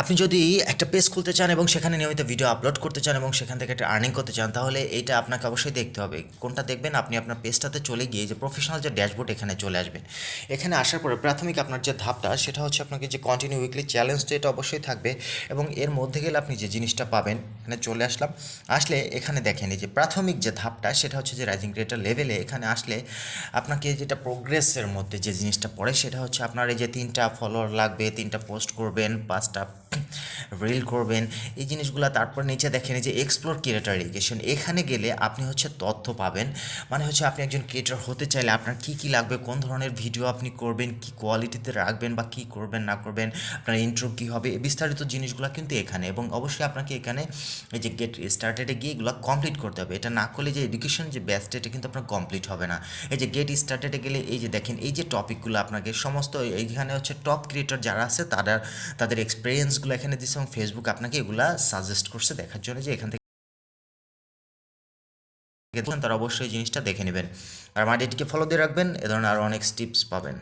আপনি যদি একটা পেজ খুলতে চান এবং সেখানে নিয়মিত ভিডিও আপলোড করতে চান এবং সেখান থেকে একটা আর্নিং করতে চান, তাহলে এইটা আপনাকে অবশ্যই দেখতে হবে। কোনটা দেখবেন? আপনি আপনার পেজটাতে চলে গিয়ে যে প্রফেশনাল যে ড্যাশবোর্ড, এখানে চলে আসবেন। এখানে আসার পরে প্রাথমিক আপনার যে ধাপটা, সেটা হচ্ছে আপনাকে যে কন্টিনিউ উইকলি চ্যালেঞ্জ, তো এটা অবশ্যই থাকবে। এবং এর মধ্যে গেলে আপনি যে জিনিসটা পাবেন, এখানে চলে আসলাম। আসলে এখানে দেখেন এই যে প্রাথমিক যে ধাপটা, সেটা হচ্ছে যে রাইজিং ক্রিয়েটর লেভেলে। এখানে আসলে আপনাকে যেটা প্রোগ্রেসের মধ্যে যে জিনিসটা পড়ে, সেটা হচ্ছে আপনার এই যে 3টা ফলোয়ার লাগবে, 3টা পোস্ট করবেন, 5টা রিল করবেন, এই জিনিসগুলো। তারপর নিচে দেখেন এই যে এক্সপ্লোর ক্রিয়েটর এডুকেশন, এখানে গেলে আপনি হচ্ছে তথ্য পাবেন। মানে হচ্ছে আপনি একজন ক্রিয়েটর হতে চাইলে আপনার কী কী লাগবে, কোন ধরনের ভিডিও আপনি করবেন, কি কোয়ালিটিতে রাখবেন বা কী করবেন না করবেন, আপনার ইন্ট্রো কী হবে, এই বিস্তারিত জিনিসগুলো কিন্তু এখানে। এবং অবশ্যই আপনাকে এখানে এই যে গেট স্টার্টেডে গিয়ে এগুলো কমপ্লিট করতে হবে। এটা না করলে যে এডুকেশন যে ব্যাচটা, এটা কিন্তু আপনার কমপ্লিট হবে না। এই যে গেট স্টার্টেডে গেলে এই যে দেখেন এই যে টপিকগুলো আপনাকে সমস্ত, এইখানে হচ্ছে টপ ক্রিয়েটর যারা আছে তাদের এক্সপিরিয়েন্সগুলো এখানে দিচ্ছে, এবং ফেসবুক আপনাকে এগুলা সাজেস্ট করছে দেখার জন্য, যে এখান থেকে তারা অবশ্যই এই জিনিসটা দেখে নেবেন। আর আমার এটিকে ফলো দিয়ে রাখবেন, এ ধরনের আরও অনেক টিপস পাবেন।